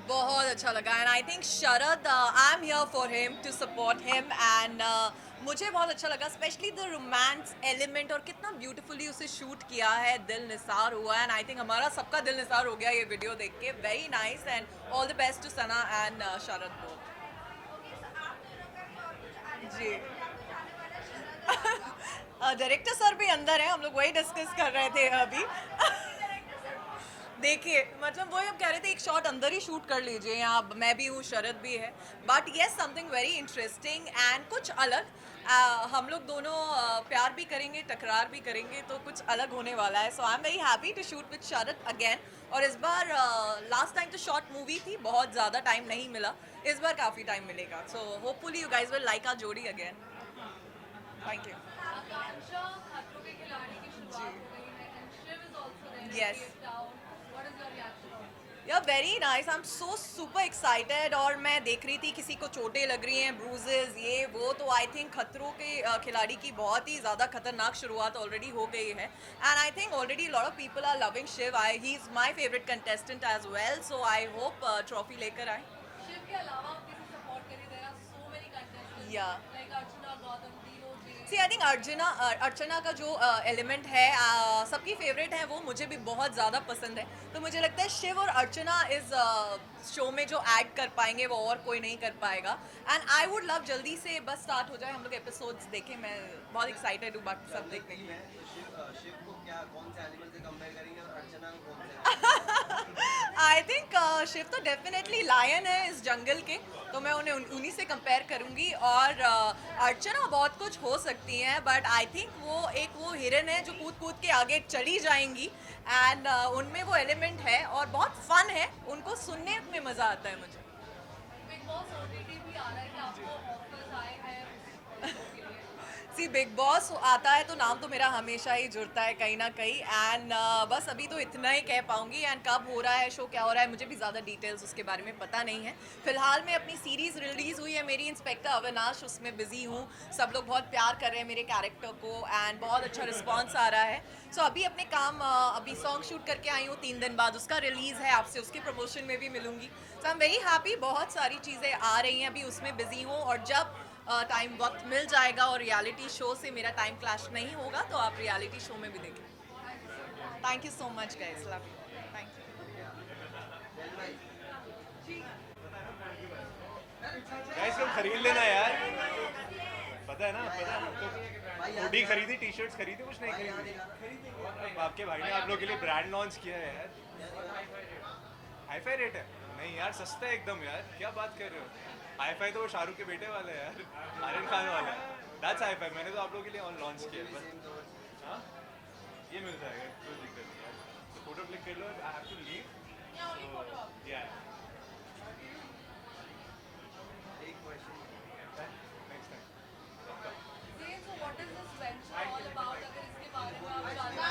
बहुत अच्छा लगा and I think Sharad I am here for him to support him and मुझे बहुत अच्छा लगा स्पेशली द रोमांस एलिमेंट और कितना ब्यूटीफुली उसे शूट किया है दिल निसार हुआ एंड आई थिंक हमारा सबका दिल निसार हो गया ये वीडियो देख के very nice and all the best to Sana and Sharad both ji director sir भी अंदर है हम लोग वही डिस्कस कर रहे थे अभी देखिए मतलब वही हम कह रहे थे एक शॉट अंदर ही शूट कर लीजिए यहाँ मैं भी हूँ शरद भी है but yes something very interesting and कुछ अलग हम लोग दोनों प्यार भी करेंगे टकरार भी करेंगे तो कुछ अलग होने वाला है so I am very happy to shoot with Sharad again और इस बार लास्ट टाइम तो शॉर्ट मूवी थी बहुत ज़्यादा टाइम नहीं मिला इस बार काफ़ी टाइम मिलेगा so hopefully you guys will like our जोड़ी again thank you Aakanksha Khatron Ke Khiladi की शुरुआत हो गई है and Shiv is also there in Yes. Cape Town what is your reaction on yeah very nice I am so super excited और मैं देख रही थी किसी को चोटें लग रही हैं ब्रूजेस ये वो तो आई थिंक खतरों के खिलाड़ी की बहुत ही ज़्यादा खतरनाक शुरुआत ऑलरेडी हो गई है and I think already lot of people are loving Shiv I he is my favourite contestant as well so I hope trophy लेकर आए शिव के अलावा आप किसी सपोर्ट करिए there are so many contestants Yeah. Like Archana Gautam दीनो जे सी आई थिंक अर्चना का जो एलिमेंट है सबकी फेवरेट है वो मुझे भी बहुत ज़्यादा पसंद है तो मुझे लगता है शिव और अर्चना इस शो में जो ऐड कर पाएंगे वो और कोई नहीं कर पाएगा एंड आई वुड लव जल्दी से बस स्टार्ट हो जाए हम लोग एपिसोड्स देखें मैं बहुत एक्साइटेड हूँ बाकी सब देखने के लिए शिव को क्या कौन से एनिमल से कंपेयर करेंगे और अर्चना को कौन से आई थिंक शिव तो डेफिनेटली लायन है इस जंगल के तो मैं उन्हें उन्हीं से कंपेयर करूंगी और अर्चना बहुत कुछ हो सकती हैं बट आई थिंक वो हिरन है जो कूद कूद के आगे चली जाएंगी एंड उनमें वो एलिमेंट है और बहुत फन है उनको सुनने में मज़ा आता है मुझे बिग बॉस ओटीटी भी आ रहा है कि आपको ऑफर्स आए हैं उस show के लिए सी बिग बॉस आता है तो नाम तो मेरा हमेशा ही जुड़ता है कहीं ना कहीं एंड बस अभी तो इतना ही कह पाऊंगी एंड कब हो रहा है शो क्या हो रहा है मुझे भी ज़्यादा डिटेल्स उसके बारे में पता नहीं है फिलहाल मैं अपनी सीरीज़ रिलीज़ हुई है मेरी इंस्पेक्टर अविनाश उसमें बिजी हूँ सब लोग बहुत प्यार कर रहे हैं मेरे कैरेक्टर को एंड बहुत अच्छा रिस्पॉन्स आ रहा है सो अभी अपने काम अभी सॉन्ग शूट करके आई हूँ 3 दिन बाद उसका रिलीज़ है आपसे उसके प्रमोशन में भी मिलूंगी सो आई एम वेरी हैप्पी बहुत सारी चीज़ें आ रही हैं अभी उसमें बिजी हूँ और जब टाइम वक्त मिल जाएगा और रियलिटी शो से मेरा टाइम क्लैश नहीं होगा तो आप रियलिटी शो में भी देखें thank you so much guys love you thank you guys कल खरीद लेना यार पता है ना तो हुडी खरीदी टी शर्ट्स खरीदी कुछ नहीं खरीदी अब आपके भाई ने आप लोग के लिए ब्रांड लॉन्च किया है यार हाई फाई रेट है नहीं यार सस्ता है एकदम यार क्या बात कर रहे हो हाई फाई तो वो शाहरुख के बेटे वाला है यार आर्यन खान वाला है दैट्स हाई फाई मैंने तो आप लोग के लिए लॉन्च किया है बस हाँ ये मिल जाएगा कोई दिक्कत नहीं यार तो फोटो क्लिक कर लो आई हैव टू लीव या एक question next time Zayn, so what is this venture all about? अगर इसके बारे में आप जानना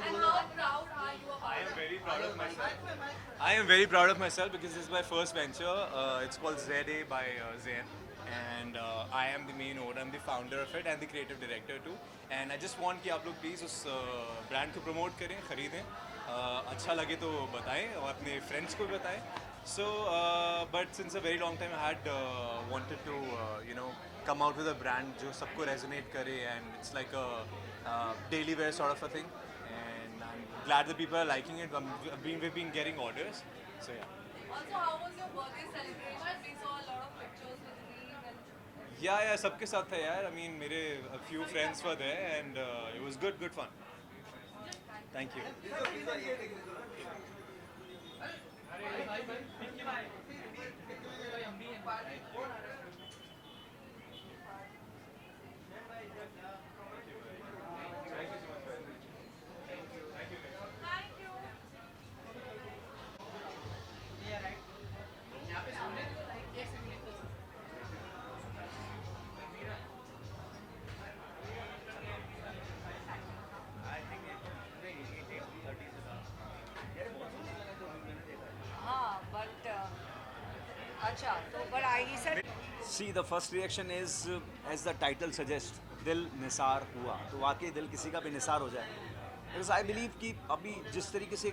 and how proud are you about I am it? very proud of myself. I am very proud of myself because this is my first venture. It's called ZA by Zayn, and I am the main owner. I'm the founder of it and the creative director too. And I just want कि आप लोग please उस brand को promote करें, खरीदें. अच्छा लगे तो बताएं और अपने friends को भी बताएं. So, but since a very long time, I had wanted to, come out with a brand जो सबको resonate करे, and it's like a daily wear sort of a thing. And I'm glad that people are liking it. We've been getting orders. So yeah. Also, how was your birthday celebration? We saw a lot of pictures with me and Yeah, सबके साथ था यार. I mean, मेरे a few friends were there, and it was good fun. Thank you. thank you. हाँ but अच्छा तो but I he said See, the first reaction is, as the title suggests, दिल निसार हुआ. तो वाकई दिल किसी का भी निसार हो जाए. बिकॉज आई बिलीव कि अभी जिस तरीके से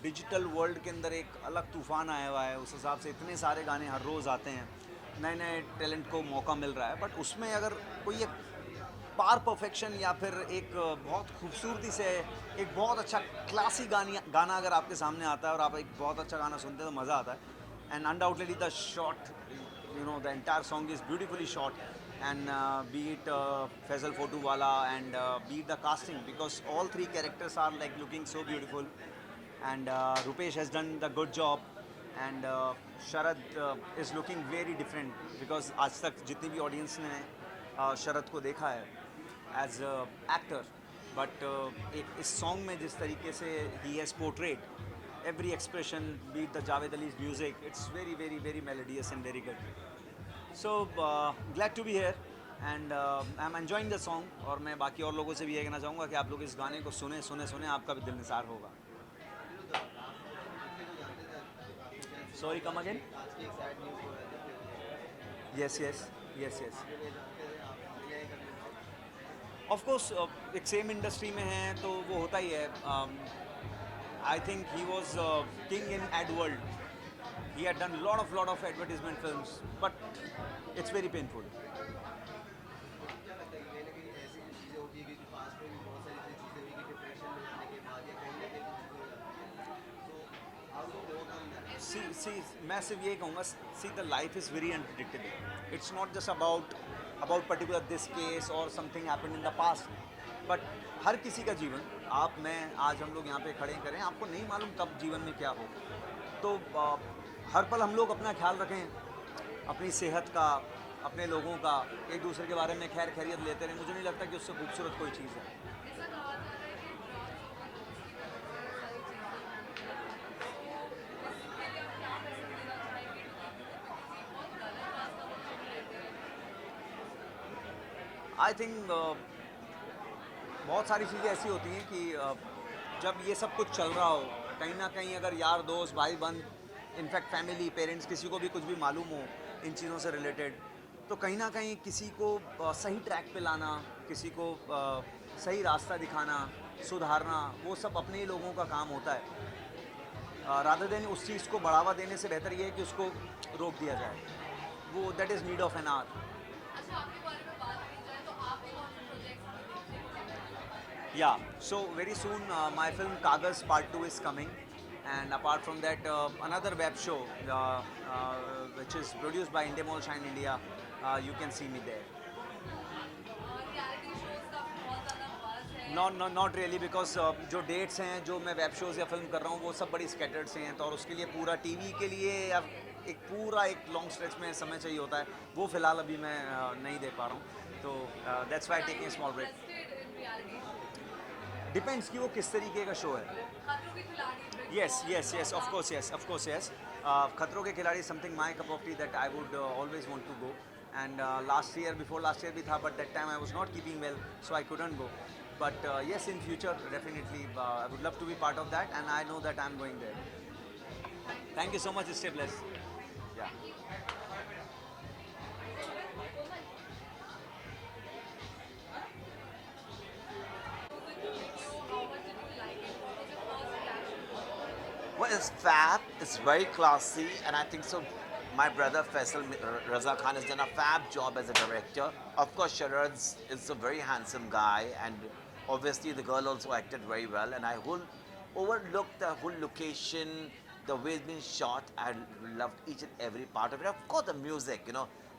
डिजिटल वर्ल्ड के अंदर एक अलग तूफान आया हुआ है, उस हिसाब से इतने सारे गाने हर रोज़ आते हैं, नए नए टैलेंट को मौका मिल रहा है. बट उसमें अगर कोई एक पार परफेक्शन या फिर एक बहुत खूबसूरती से एक बहुत अच्छा क्लासी गाना अगर आपके सामने आता है और आप एक बहुत अच्छा गाना सुनते हैं तो मज़ा आता है. And undoubtedly the shot, the entire song is beautifully shot, and be it Faisal Fotuwala and be it the casting, because all three characters are like looking so beautiful, and Rupesh has done the good job, and Sharad is looking very different, because आज तक जितनी भी audience ने शरद को देखा है as actor, but एक इस सॉन्ग में जिस तरीके से he has portrayed every expression, be it the Javed Ali's music, it's very, very, very melodious and very good. So glad to be here, and I'm enjoying the song. और मैं बाकी और लोगों से भी ये कहना चाहूँगा कि आप लोग इस गाने को सुने, आपका भी दिल निसार होगा. Sorry, come again? Yes. Of course, एक सेम इंडस्ट्री में हैं तो वो होता ही है. I think he was king in ad world. He had done lot of advertisement films, but it's very painful. क्या लगता है कहीं ना कहीं ऐसी चीज़ें होती है कि पास में भी बहुत सारी ऐसी चीज़ें हुई कि डिप्रेशन में जाने के बाद या कहीं ना कहीं कुछ हो जाता है. तो how do overcome that? See, मैं सिर्फ ये कहूँगा, see, the life is very unpredictable. It's not just about particular this case or something happened in the past, but हर किसी का जीवन, आप मैं आज हम लोग यहाँ पे खड़े करें, आपको नहीं मालूम कब जीवन में क्या हो. तो हर पल हम लोग अपना ख्याल रखें, अपनी सेहत का, अपने लोगों का, एक दूसरे के बारे में खैर खैरियत लेते रहें. मुझे नहीं लगता कि उससे खूबसूरत कोई चीज़ है. ऐसा कहा जा रहा है कि आई थिंक बहुत सारी चीज़ें ऐसी होती हैं कि जब ये सब कुछ चल रहा हो, कहीं ना कहीं अगर यार दोस्त भाई बंद, इनफैक्ट फैमिली पेरेंट्स, किसी को भी कुछ भी मालूम हो इन चीज़ों से रिलेटेड, तो कहीं ना कहीं किसी को सही ट्रैक पे लाना, किसी को सही रास्ता दिखाना, सुधारना, वो सब अपने ही लोगों का काम होता है. रादर देन उस चीज़ को बढ़ावा देने से बेहतर ये है कि उसको रोक दिया जाए. वो that is need of an hour. अच्छा, आपके बारे में बात की जाए तो आपके कौन से projects Yeah, so very soon my film Kagas Part 2 is coming, and apart from that another web show which is produced by Endemol Shine India, you can see me there. Reality shows का बहुत ज़्यादा buzz है. Not really, because जो dates हैं जो मैं web shows या film कर रहा हूँ वो सब बड़ी स्कैटर्ड से हैं, तो और उसके लिए पूरा टीवी के लिए या एक लॉन्ग स्ट्रेच में समय चाहिए होता है, वो फ़िलहाल अभी मैं नहीं दे पा रहा हूँ. तो that's why taking small break. Interested in reality shows. Depends कि वो किस तरीके का शो है. खतरों के खिलाड़ी. Yes, of course, yes. खतरों के खिलाड़ी something my cup of tea that I would always want to go. And before last year भी था, but that time I was not keeping well, so I couldn't go. But yes, in future, definitely, I would love to be part of that, and I know that I'm going there. Thank you so much, stay blessed. Yeah. Well, it's fab, it's very classy, and I think so. My brother Faisal Raza Khan has done a fab job as a director. Of course, Sharad is a very handsome guy, and obviously the girl also acted very well. And I whole overlooked the whole location, the way it's been shot. I loved each and every part of it. Of course, the music,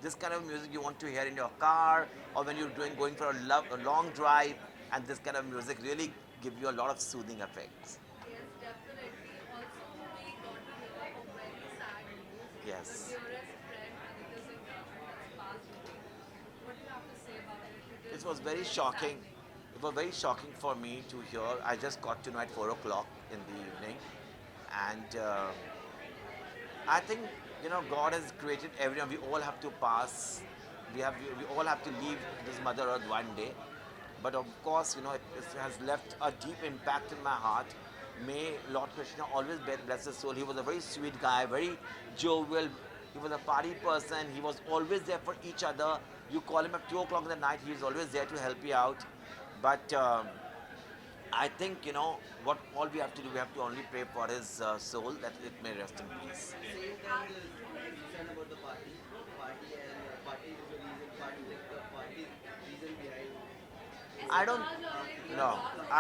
this kind of music you want to hear in your car or when you're going for a long drive, and this kind of music really give you a lot of soothing effects. Yes, definitely. Also, we got to hear a very sad news. Yes. The dearest friend, Aditya Singh Rathod, has passed away. What do you have to say about it? It was very shocking. It was very shocking for me to hear. I just got to know at 4 o'clock in the evening. And I think, God has created everyone. We all have to pass. We all have to leave this Mother Earth one day. But of course, it has left a deep impact in my heart. May Lord Krishna always bless his soul. He was a very sweet guy, very jovial. He was a party person. He was always there for each other. You call him at 2 o'clock in the night, he is always there to help you out. But I think, what all we have to do, we have to only pray for his soul that it may rest in peace. Same time, you said about the party and party is the reason, party reason behind. I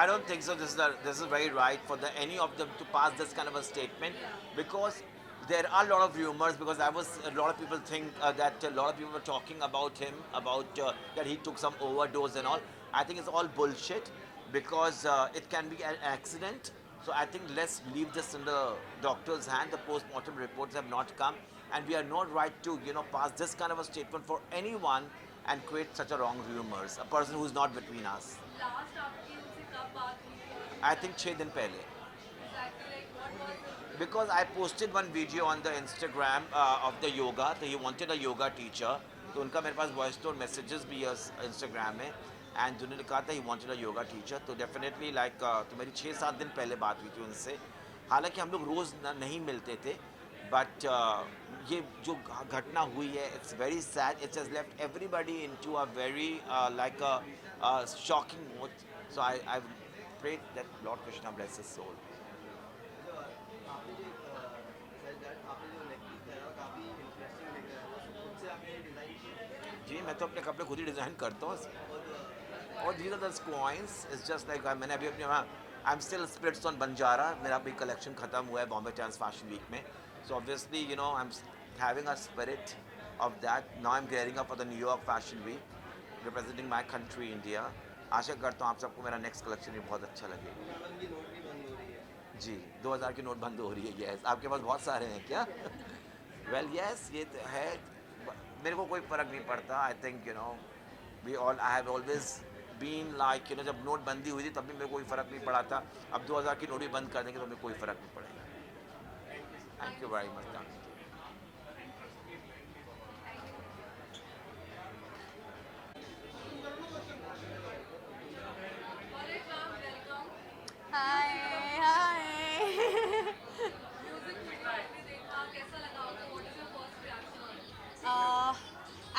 don't think so. This is very right for any of them to pass this kind of a statement, because there are a lot of rumors. Because a lot of people think that a lot of people were talking about him, about that he took some overdose and all. I think it's all bullshit, because it can be an accident. So I think let's leave this in the doctor's hand. The post-mortem reports have not come, and we are not right to pass this kind of a statement for anyone and create such a wrong rumors. A person who's not between us. Last आपकी उनसे कब बात हुई? I think 6 दिन पहले. Exactly, like what was it? Because I posted one video on the Instagram of the yoga, so he wanted a yoga teacher. तो उनका मेरे पास voice note messages भी है Instagram में, and उन्होंने कहा था he wanted a yoga teacher. तो definitely तो मेरी 6-7 दिन पहले बात हुई थी उनसे. हालांकि हम लोग रोज़ नहीं मिलते थे, but ये जो घटना हुई है, it's very sad. It has left everybody into a very shocking mood. So I pray that Lord Krishna bless his soul. आपने जो said that आपने जो नेकलेस पहना काफी इंटरेस्टिंग लग रहा है, खुद से आपने डिजाइन किया? जी, मैं तो अपने कपड़े खुद ही डिज़ाइन करता हूँ. और these are the coins. It's just like मैंने अभी अपने I'm still splits on Banjara. मेरा अभी कलेक्शन ख़त्म हुआ है बॉम्बे ट्रांस फैशन वीक में. So obviously, I'm having a spirit of that. Now I'm gearing up for the New York Fashion Week, representing my country, India. आशा करता हूँ आप सबको मेरा नेक्स्ट कलेक्शन भी बहुत अच्छा लगेगा. मन की नोट भी बंद हो रही है. जी, 2000 की नोट बंद हो रही है. यस, आपके पास बहुत सारे हैं क्या? वेल यस, ये तो है. मेरे को कोई फ़र्क नहीं पड़ता. I think I have always been like जब नोटबंदी हुई थी तब भी मेरे को कोई फ़र्क नहीं पड़ा था. अब 2000 की नोट भी बंद कर देंगे तो मेरे कोई फ़र्क नहीं पड़ेगा. Thank you very much. Alright, ma'am, welcome. Hi. Music video आपने देखा, कैसा लगा आपको? What is your first reaction on it?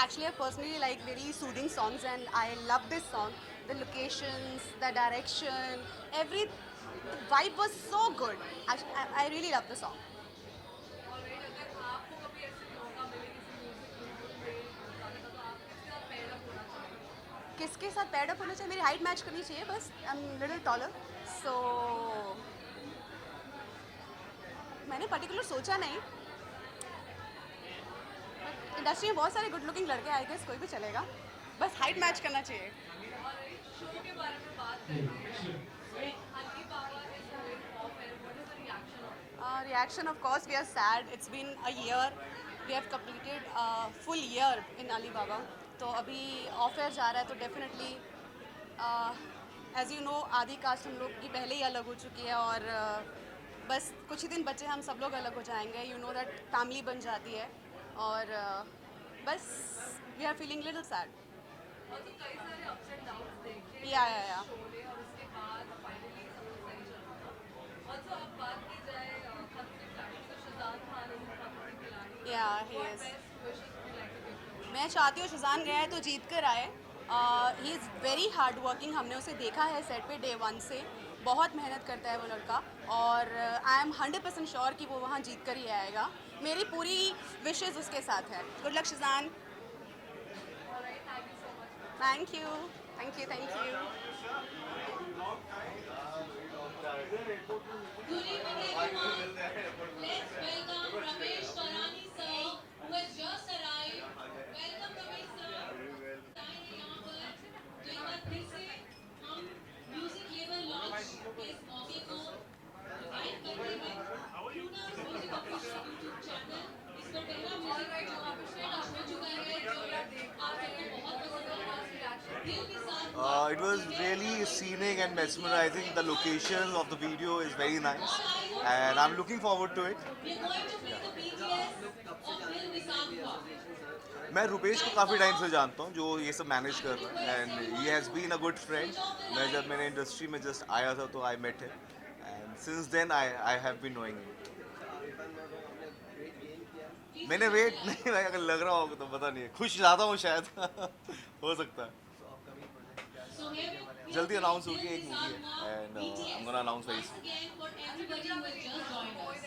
Actually, I personally like very soothing songs, and I love this song. The locations, the direction, every vibe was so good. Actually, I really love the song. Alright, अगर आपको कभी ऐसे मौका मिले किसी music video में गाने का, तो आप किसके साथ पैड अप होना चाहिए? किसके साथ पैड अप होना चाहिए? मेरी हाइट मैच करनी चाहिए बस. आई एम लिटिल टॉलर, सो मैंने पर्टिकुलर सोचा नहीं. इंडस्ट्री में बहुत सारे गुड लुकिंग लड़के आए थे, कोई भी चलेगा, बस हाइट मैच करना चाहिए. Alright, शो के बारे में बात करते हैं. अली बाबा is going off air. What is the reaction on it? Reaction, of course, we are sad. It's been a year. We have completed a full year in Alibaba. तो अभी ऑफ एयर जा रहा है, तो डेफिनेटली एज यू नो आदि cast हम लोग की पहले ही अलग हो चुकी है, और बस कुछ ही दिन बचे हम सब लोग अलग हो जाएंगे. यू नो दैट फैमिली बन जाती है, और बस we are feeling little sad. Also, कई सारे ups and downs देखे या शोले, और उसके बाद फाइनली सब कुछ सही चल रहा था. Also, अब बात की जाए खतरे खिलाड़ी, तो शाहजाद खान is a खतरे खिलाड़ी. या ही What is. best wishes would you like to give to him? मैं चाहती हूँ शाहजान गया है तो जीत कर आए. He is very hard working. हमने उसे देखा है सेट पे डे 1 से. बहुत मेहनत करता है वो लड़का और आई एम 100% श्योर कि वो वहाँ जीत कर ही आएगा. मेरी पूरी विशेज़ उसके साथ है. Good luck Sheezan. Thank you. Thank you. Thank you. Good evening, everyone. Let's welcome Ramesh Tarani sir, who has just arrived. Welcome, Ramesh sir. आए हैं यहाँ पर, तो एक बार फिर से हम म्यूजिक लेवल लॉन्च के इस मौके को लाइव करते हैं tuners music official YouTube channel. इस पर पहला म्यूजिक जो अभिषेक हो चुका है, जो आप सबको बहुत पसंद आया. दिल के साथ It was really scenic and mesmerizing. The location of the video is very nice, and I'm looking forward to it. we're going to play the BTS of Dil Nissan Hua. मैं रुपेश को काफ़ी टाइम से जानता हूँ जो ये सब manage कर रहा है and he has been a good friend. जब मैंने इंडस्ट्री में जस्ट आया था तो I met him and since then I have been knowing him. मैंने वेट नहीं भाई, अगर लग रहा होगा तो पता नहीं है. खुश ज़्यादा हूँ शायद हो सकता है. So here we जल्दी अनाउंस होगी एक मूवी है and I am gonna announce very soon. again for everybody who has just joined us.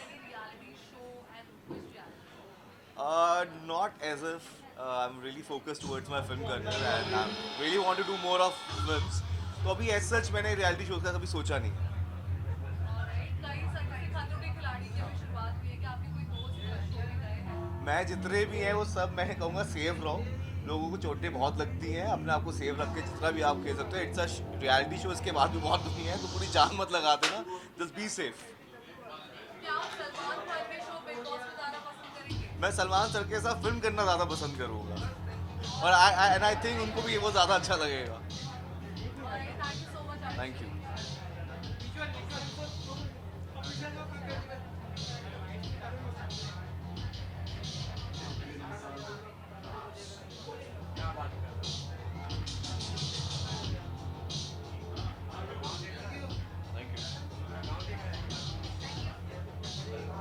Not as if I'm really focused towards my film career and I really want to do more of films. तो अभी as such मैंने reality shows का कभी सोचा नहीं. मैं जितने भी हैं वो सब मैं कहूँगा सेफ रहो. लोगों को चोटें बहुत लगती हैं. अपने आप को सेफ रख के जितना भी आप खेल सकते हो. It's a reality show. इसके बाद भी बहुत दुनिया है तो पूरी जान मत लगा देना. Just be safe. मैं सलमान सर के साथ फिल्म करना ज़्यादा पसंद करूँगा और आई थिंक उनको भी वो ज़्यादा अच्छा लगेगा. Thank you.